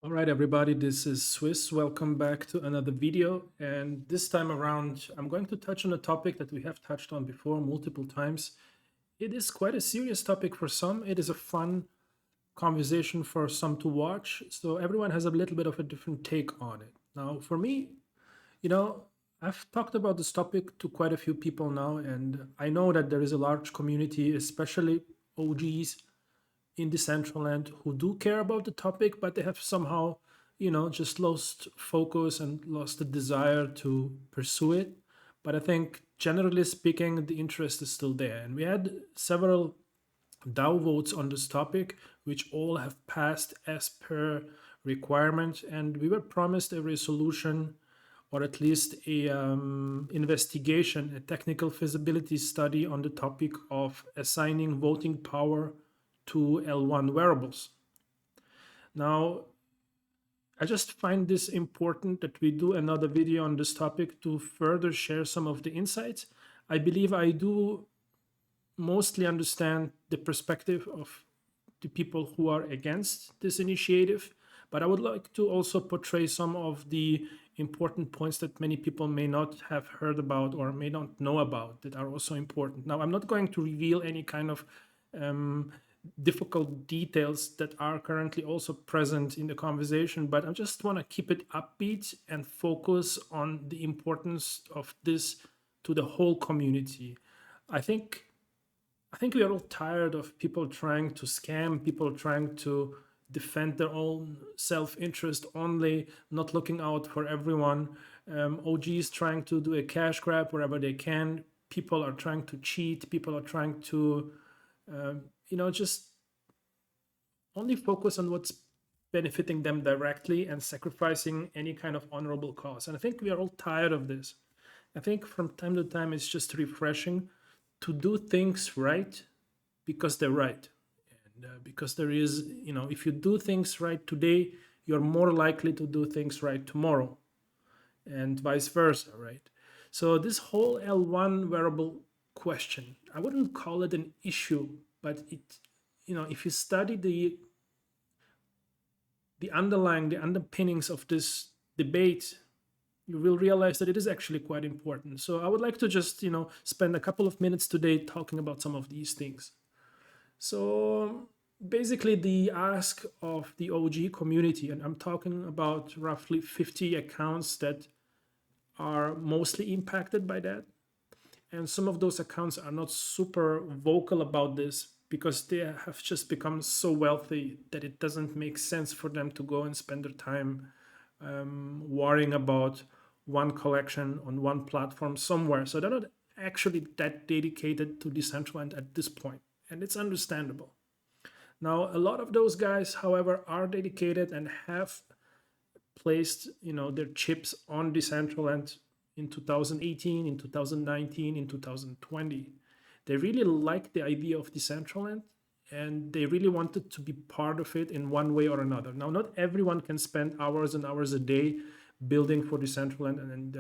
All right, everybody, this is Swiss. Welcome back to another video. And this time around, I'm going to touch on a topic that we have touched on before multiple times. It is quite a serious topic for some. It is a fun conversation for some to watch. So everyone has a little bit of a different take on it. Now, for me, you know, I've talked about this topic to quite a few people now, and I know that there is a large community, especially OGs in Decentraland who do care about the topic, but they have somehow, just lost focus and lost the desire to pursue it. But I think generally speaking, the interest is still there. And we had several DAO votes on this topic, which all have passed as per requirement. And we were promised a resolution or at least a investigation, a technical feasibility study on the topic of assigning voting power to L1 wearables. Now, I just find this important that we do another video on this topic to further share some of the insights. I believe I do mostly understand the perspective of the people who are against this initiative, but I would like to also portray some of the important points that many people may not have heard about or may not know about that are also important. Now, I'm not going to reveal any kind of difficult details that are currently also present in the conversation, but I just want to keep it upbeat and focus on the importance of this to the whole community. I think I think we are all tired of people trying to scam, people trying to defend their own self-interest only, not looking out for everyone. OGs trying to do a cash grab wherever they can. People are trying to cheat. People are trying to, just only focus on what's benefiting them directly and sacrificing any kind of honorable cause. And I think we are all tired of this. I think from time to time it's just refreshing to do things right because they're right. And because there is, if you do things right today, you're more likely to do things right tomorrow and vice versa, right? So this whole L1 wearable question, I wouldn't call it an issue, but if you study the underpinnings of this debate, you will realize that it is actually quite important. So I would like to just, spend a couple of minutes today talking about some of these things. So basically the ask of the OG community, and I'm talking about roughly 50 accounts that are mostly impacted by that. And some of those accounts are not super vocal about this because they have just become so wealthy that it doesn't make sense for them to go and spend their time worrying about one collection on one platform somewhere. So they're not actually that dedicated to Decentraland at this point, and it's understandable. Now, a lot of those guys, however, are dedicated and have placed, their chips on Decentraland in 2018, in 2019, in 2020. They really liked the idea of Decentraland and they really wanted to be part of it in one way or another. Now, not everyone can spend hours and hours a day building for Decentraland and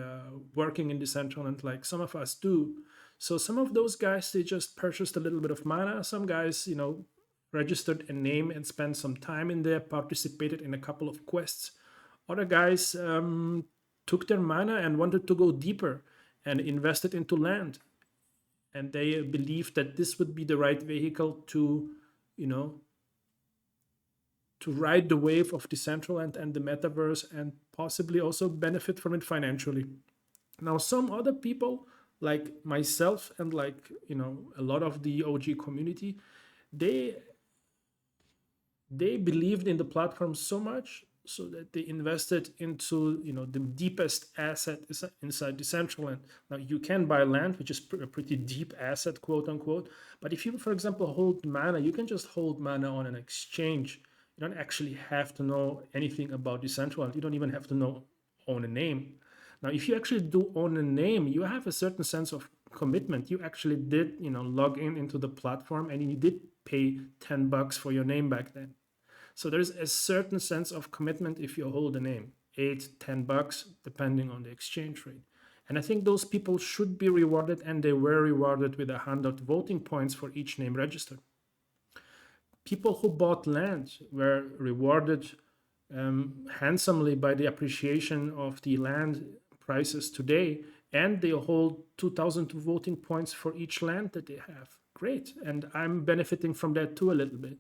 working in Decentraland like some of us do. So some of those guys, they just purchased a little bit of mana. Some guys, registered a name and spent some time in there, participated in a couple of quests. Other guys took their mana and wanted to go deeper and invested into land. And they believed that this would be the right vehicle to, to ride the wave of Decentraland and the metaverse and possibly also benefit from it financially. Now, some other people like myself and like, a lot of the OG community, they they believed in the platform so much so that they invested into the deepest asset inside Decentraland. Now you can buy land, which is a pretty deep asset, quote unquote. But if you, for example, hold mana, you can just hold mana on an exchange. You don't actually have to know anything about Decentraland. You don't even have to own a name. Now, if you actually do own a name, you have a certain sense of commitment. You actually did, log in into the platform and you did pay $10 for your name back then. So there's a certain sense of commitment if you hold a name, 8, $10, depending on the exchange rate. And I think those people should be rewarded, and they were rewarded with 100 voting points for each name registered. People who bought land were rewarded handsomely by the appreciation of the land prices today, and they hold 2,000 voting points for each land that they have. Great. And I'm benefiting from that too a little bit.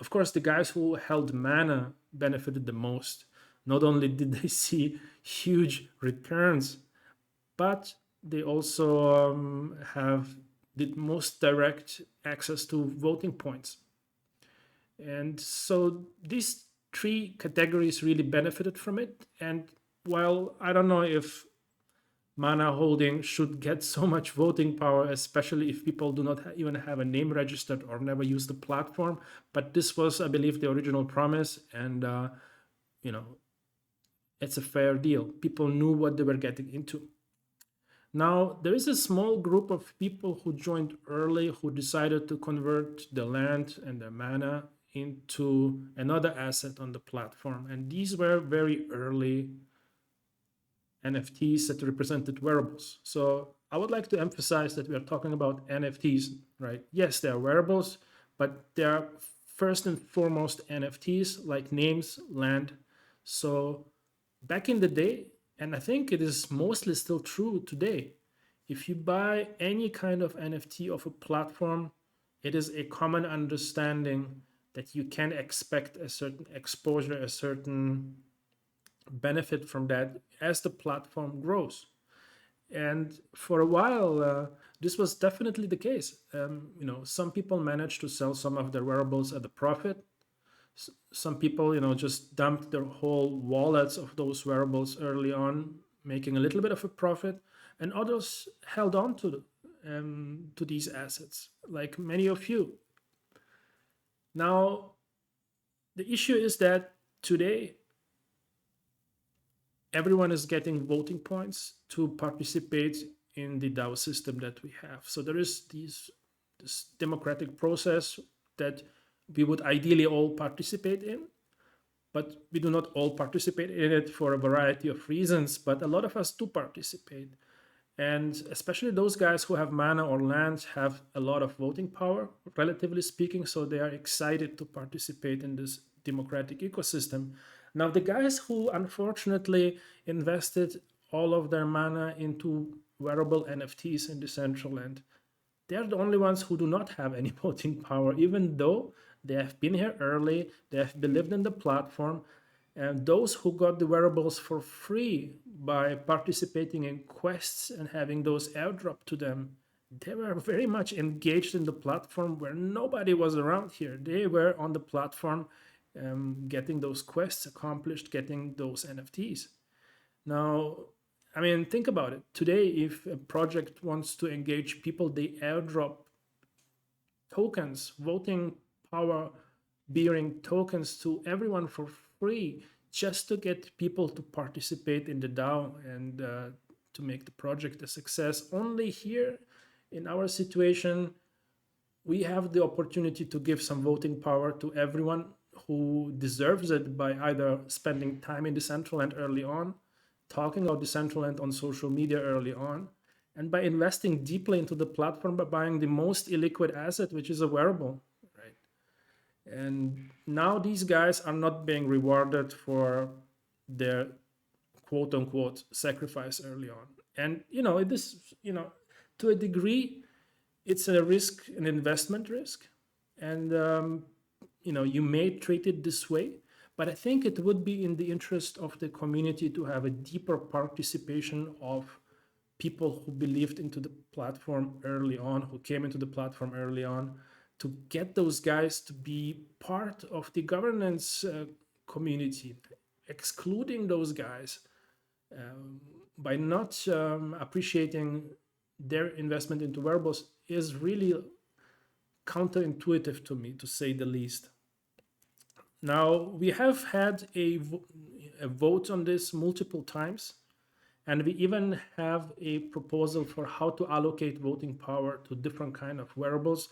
Of course, the guys who held mana benefited the most. Not only did they see huge returns, but they also have the most direct access to voting points. And so these three categories really benefited from it. And while I don't know if mana holding should get so much voting power, especially if people do not even have a name registered or never use the platform, but this was, I believe, the original promise, and you know, it's a fair deal. People knew what they were getting into. Now, there is a small group of people who joined early who decided to convert the land and their mana into another asset on the platform. And these were very early NFTs that represented wearables. So I would like to emphasize that we are talking about NFTs, right? Yes, they are wearables, but they are first and foremost NFTs like names, land. So back in the day, and I think it is mostly still true today, if you buy any kind of NFT of a platform, it is a common understanding that you can expect a certain exposure, a certain benefit from that as the platform grows. And for a while, this was definitely the case. Some people managed to sell some of their wearables at a profit. Some people, just dumped their whole wallets of those wearables early on, making a little bit of a profit, and others held on to these assets, like many of you. Now, the issue is that today everyone is getting voting points to participate in the DAO system that we have. So there is this democratic process that we would ideally all participate in, but we do not all participate in it for a variety of reasons, but a lot of us do participate. And especially those guys who have mana or land have a lot of voting power, relatively speaking, so they are excited to participate in this democratic ecosystem. Now, the guys who unfortunately invested all of their mana into wearable NFTs in Decentraland, they're the only ones who do not have any voting power, even though they have been here early, they have believed in the platform, and those who got the wearables for free by participating in quests and having those airdropped to them, they were very much engaged in the platform where nobody was around here. They were on the platform getting those quests accomplished, getting those NFTs. Now, I mean, think about it. Today, if a project wants to engage people, they airdrop tokens, voting power bearing tokens to everyone for free just to get people to participate in the DAO and to make the project a success. Only here in our situation, we have the opportunity to give some voting power to everyone who deserves it by either spending time in Decentraland early on, talking about Decentraland on social media early on, and by investing deeply into the platform by buying the most illiquid asset, which is a wearable, right? And now these guys are not being rewarded for their quote unquote sacrifice early on. And, to a degree, it's a risk, an investment risk. And, you may treat it this way, but I think it would be in the interest of the community to have a deeper participation of people who believed into the platform early on, who came into the platform early on, to get those guys to be part of the governance community, excluding those guys by not appreciating their investment into wearables is really counterintuitive to me, to say the least. Now, we have had a vote on this multiple times, and we even have a proposal for how to allocate voting power to different kind of wearables,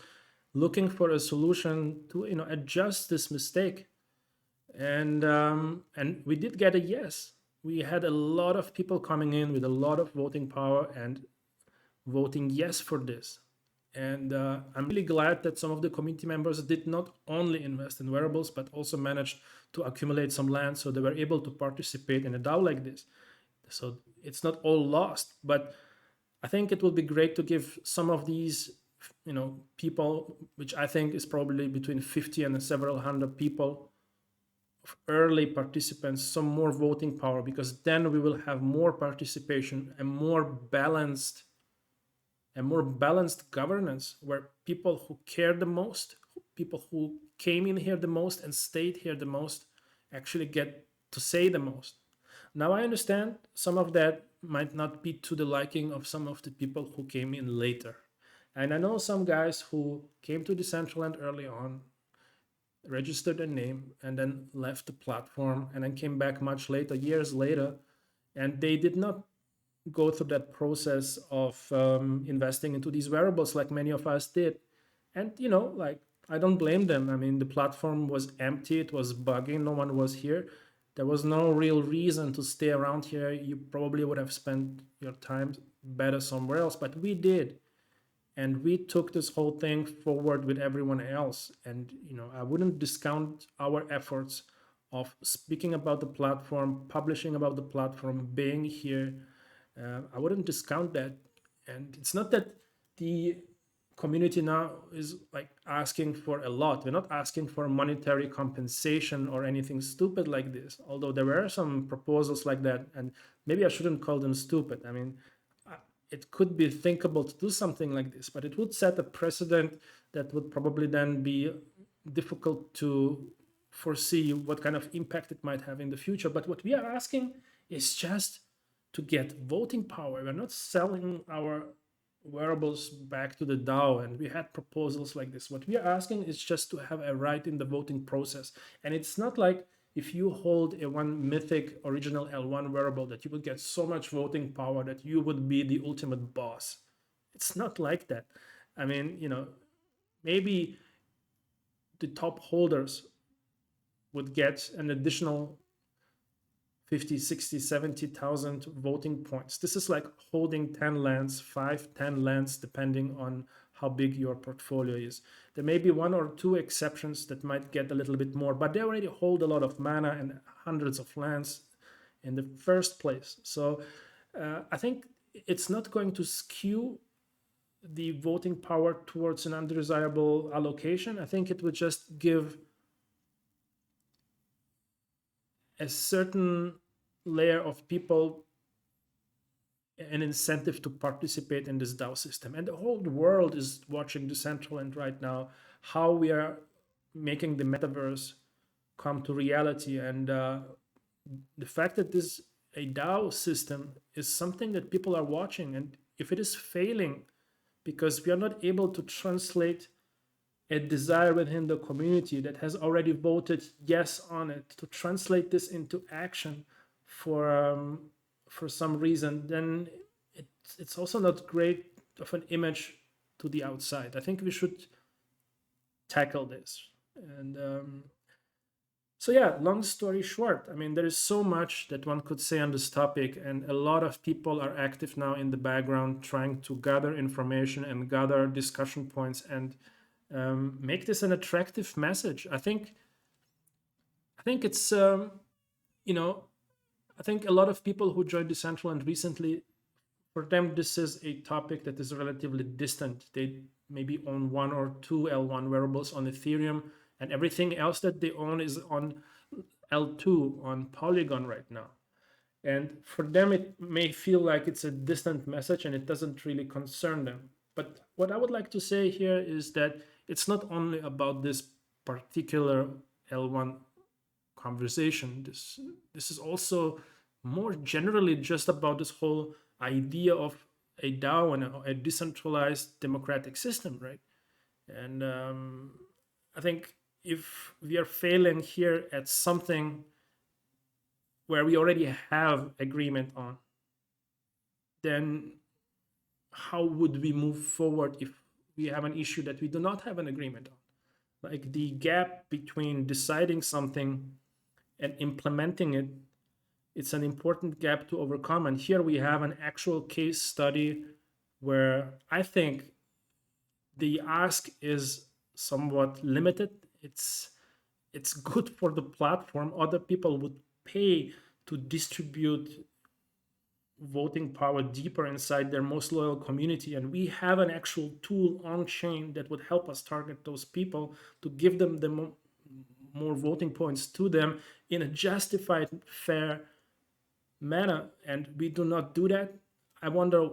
looking for a solution to adjust this mistake. And we did get a yes. We had a lot of people coming in with a lot of voting power and voting yes for this. And I'm really glad that some of the community members did not only invest in wearables, but also managed to accumulate some land so they were able to participate in a DAO like this. So it's not all lost, but I think it would be great to give some of these, people, which I think is probably between 50 and several hundred people, early participants, some more voting power, because then we will have more participation and more balanced governance where people who care the most, people who came in here the most and stayed here the most, actually get to say the most. Now I understand some of that might not be to the liking of some of the people who came in later. And I know some guys who came to Decentraland early on, registered a name, and then left the platform, and then came back much later, years later, and they did not go through that process of investing into these wearables like many of us did. And like, I don't blame them. I mean, the platform was empty, it was bugging, no one was here. There was no real reason to stay around here. You probably would have spent your time better somewhere else, but we did. And we took this whole thing forward with everyone else. And I wouldn't discount our efforts of speaking about the platform, publishing about the platform, being here. I wouldn't discount that. And it's not that the community now is like asking for a lot. We're not asking for monetary compensation or anything stupid like this, although there were some proposals like that, and maybe I shouldn't call them stupid. I mean, it could be thinkable to do something like this, but it would set a precedent that would probably then be difficult to foresee what kind of impact it might have in the future. But what we are asking is just to get voting power. We're not selling our wearables back to the DAO, and we had proposals like this. What we are asking is just to have a right in the voting process. And it's not like if you hold a one mythic original L1 wearable that you would get so much voting power that you would be the ultimate boss. It's not like that. I mean, maybe the top holders would get an additional 50, 60, 70,000 voting points. This is like holding 10 lands, 5, 10 lands, depending on how big your portfolio is. There may be one or two exceptions that might get a little bit more, but they already hold a lot of mana and hundreds of lands in the first place. So I think it's not going to skew the voting power towards an undesirable allocation. I think it would just give a certain layer of people an incentive to participate in this DAO system. And the whole world is watching Decentraland right now, how we are making the metaverse come to reality. And the fact that this a DAO system is something that people are watching. And if it is failing because we are not able to translate a desire within the community that has already voted yes on it, to translate this into action for some reason, then it's also not great of an image to the outside. I think we should tackle this. And so yeah, long story short, I mean, there is so much that one could say on this topic, and a lot of people are active now in the background trying to gather information and gather discussion points and make this an attractive message. I think it's I think a lot of people who joined Decentraland recently, for them this is a topic that is relatively distant. They maybe own one or two L1 wearables on Ethereum, and everything else that they own is on L2 on Polygon right now. And for them, it may feel like it's a distant message and it doesn't really concern them. But what I would like to say here is that it's not only about this particular L1 conversation. This is also more generally just about this whole idea of a DAO and a decentralized democratic system, right? And I think if we are failing here at something where we already have agreement on, then how would we move forward if we have an issue that we do not have an agreement on? Like the gap between deciding something and implementing it, it's an important gap to overcome. And here we have an actual case study where I think the ask is somewhat limited. It's good for the platform. Other people would pay to distribute voting power deeper inside their most loyal community, and we have an actual tool on chain that would help us target those people to give them the more voting points to them in a justified, fair manner, and we do not do that. I wonder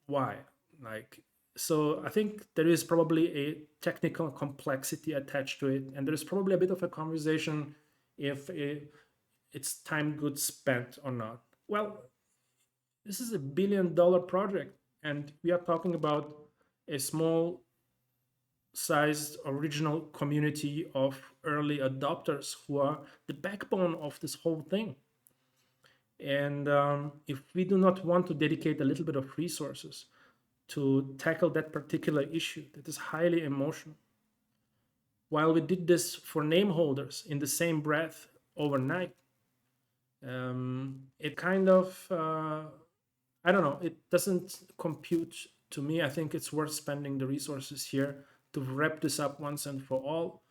why. Like, so I think there is probably a technical complexity attached to it, and there's probably a bit of a conversation if it's time good spent or not. Well, this is $1 billion project, and we are talking about a small sized original community of early adopters who are the backbone of this whole thing. And if we do not want to dedicate a little bit of resources to tackle that particular issue that is highly emotional, while we did this for name holders in the same breath overnight, it kind of, I don't know, it doesn't compute to me. I think it's worth spending the resources here to wrap this up once and for all,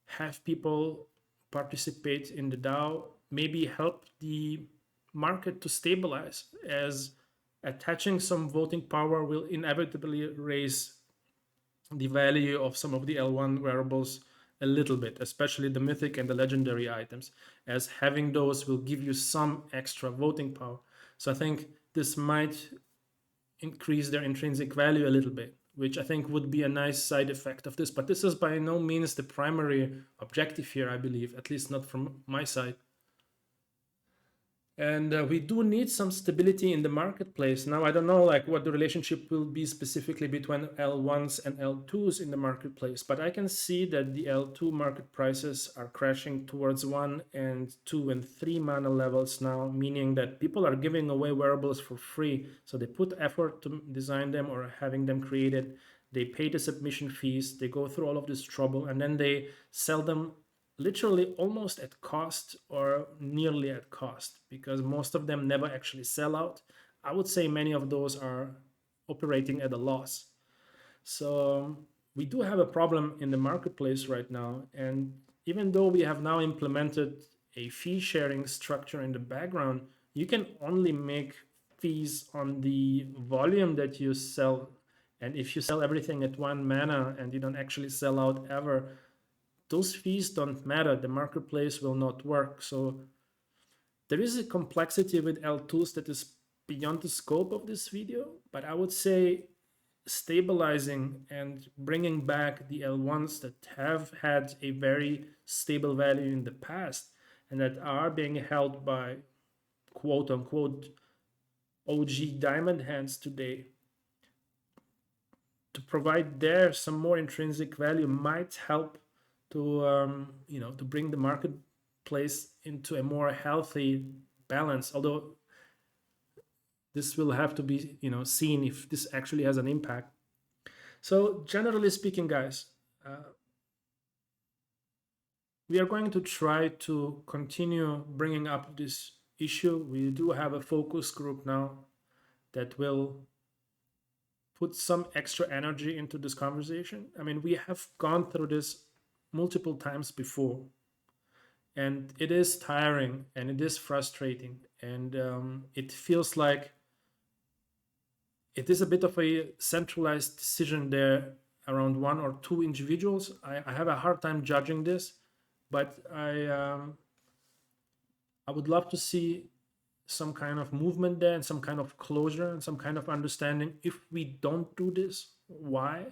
have people participate in the DAO, maybe help the market to stabilize, as attaching some voting power will inevitably raise the value of some of the L1 wearables a little bit, especially the mythic and the legendary items, as having those will give you some extra voting power. So I think this might increase their intrinsic value a little bit, which I think would be a nice side effect of this. But this is by no means the primary objective here, I believe, at least not from my side. And we do need some stability in the marketplace. Now, I don't know like what the relationship will be specifically between L1s and L2s in the marketplace, but I can see that the L2 market prices are crashing towards 1 and 2 and 3 mana levels now, meaning that people are giving away wearables for free. So they put effort to design them or having them created. They pay the submission fees, they go through all of this trouble, and then they sell them literally almost at cost or nearly at cost, because most of them never actually sell out. I would say many of those are operating at a loss. So we do have a problem in the marketplace right now. And even though we have now implemented a fee sharing structure in the background, you can only make fees on the volume that you sell. And if you sell everything at 1 mana and you don't actually sell out ever, those fees don't matter. The marketplace will not work. So there is a complexity with L2s that is beyond the scope of this video, but I would say stabilizing and bringing back the L1s that have had a very stable value in the past and that are being held by quote unquote OG diamond hands today, to provide there some more intrinsic value might help to to bring the marketplace into a more healthy balance. Although this will have to be seen if this actually has an impact. So generally speaking, guys, we are going to try to continue bringing up this issue. We do have a focus group now that will put some extra energy into this conversation. I mean, we have gone through this multiple times before, and it is tiring and it is frustrating, and it feels like it is a bit of a centralized decision there around 1 or 2 individuals. I have a hard time judging this, but I would love to see some kind of movement there and some kind of closure and some kind of understanding. If we don't do this, why?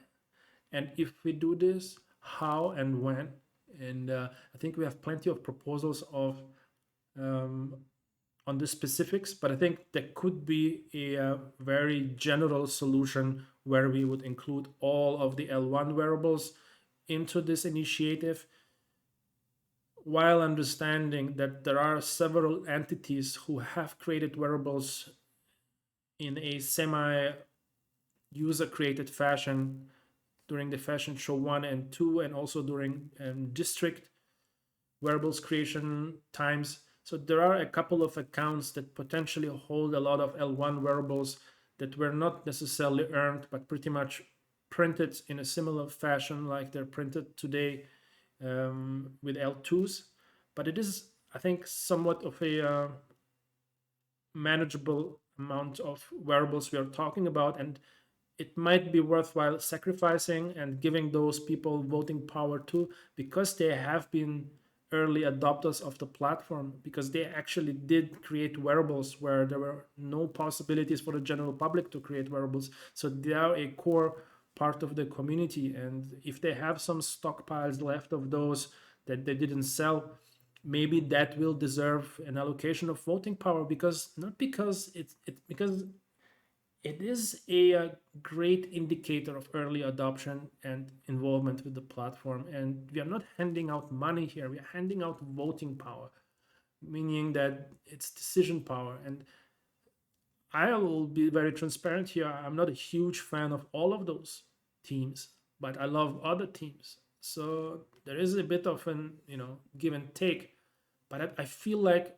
And if we do this, how and when? And I think we have plenty of proposals of on the specifics, but I think there could be a very general solution where we would include all of the L1 wearables into this initiative, while understanding that there are several entities who have created wearables in a semi user created fashion during the fashion show 1 and 2, and also during district wearables creation times. So there are a couple of accounts that potentially hold a lot of L1 wearables that were not necessarily earned, but pretty much printed in a similar fashion like they're printed today with L2s, but it is, I think, somewhat of a manageable amount of wearables we are talking about, and it might be worthwhile sacrificing and giving those people voting power too, because they have been early adopters of the platform, because they actually did create wearables where there were no possibilities for the general public to create wearables. So they are a core part of the community, and if they have some stockpiles left of those that they didn't sell, maybe that will deserve an allocation of voting power, because not because because it is a great indicator of early adoption and involvement with the platform. And we are not handing out money here, we are handing out voting power, meaning that it's decision power. And I will be very transparent here, I'm not a huge fan of all of those teams, but I love other teams. So there is a bit of an, give and take, but I feel like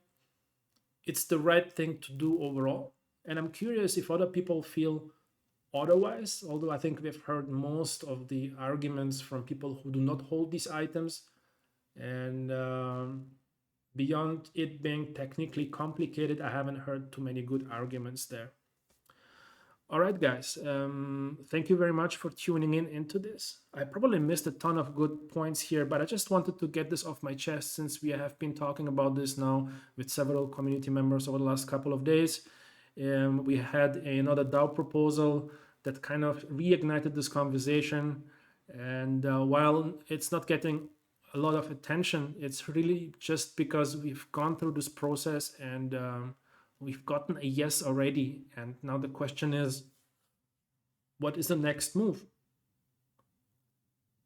it's the right thing to do overall. And I'm curious if other people feel otherwise, although I think we've heard most of the arguments from people who do not hold these items. And beyond it being technically complicated, I haven't heard too many good arguments there. All right, guys. Thank you very much for tuning in into this. I probably missed a ton of good points here, but I just wanted to get this off my chest since we have been talking about this now with several community members over the last couple of days. We had another DAO proposal that kind of reignited this conversation. And while it's not getting a lot of attention, it's really just because we've gone through this process and we've gotten a yes already. And now the question is, what is the next move?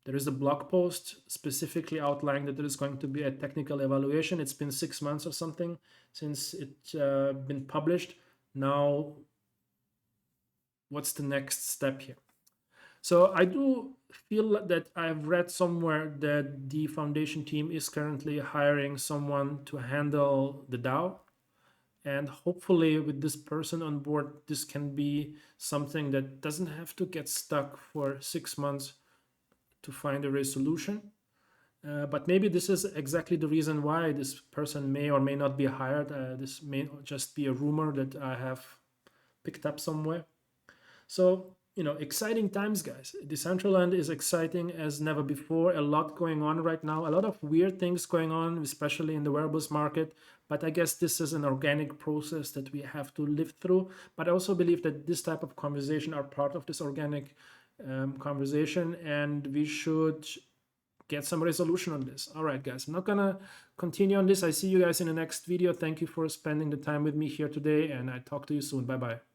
There is a blog post specifically outlining that there is going to be a technical evaluation. It's been 6 months or something since it's been published. Now, what's the next step here? So I do feel that I've read somewhere that the foundation team is currently hiring someone to handle the DAO. And hopefully with this person on board, this can be something that doesn't have to get stuck for 6 months to find a resolution. But maybe this is exactly the reason why this person may or may not be hired. This may just be a rumor that I have picked up somewhere. So, exciting times, guys. Decentraland is exciting as never before. A lot going on right now. A lot of weird things going on, especially in the wearables market. But I guess this is an organic process that we have to live through. But I also believe that this type of conversation are part of this organic conversation, and we should get some resolution on this. All right, guys, I'm not gonna continue on this. I see you guys in the next video. Thank you for spending the time with me here today, and I talk to you soon. Bye-bye.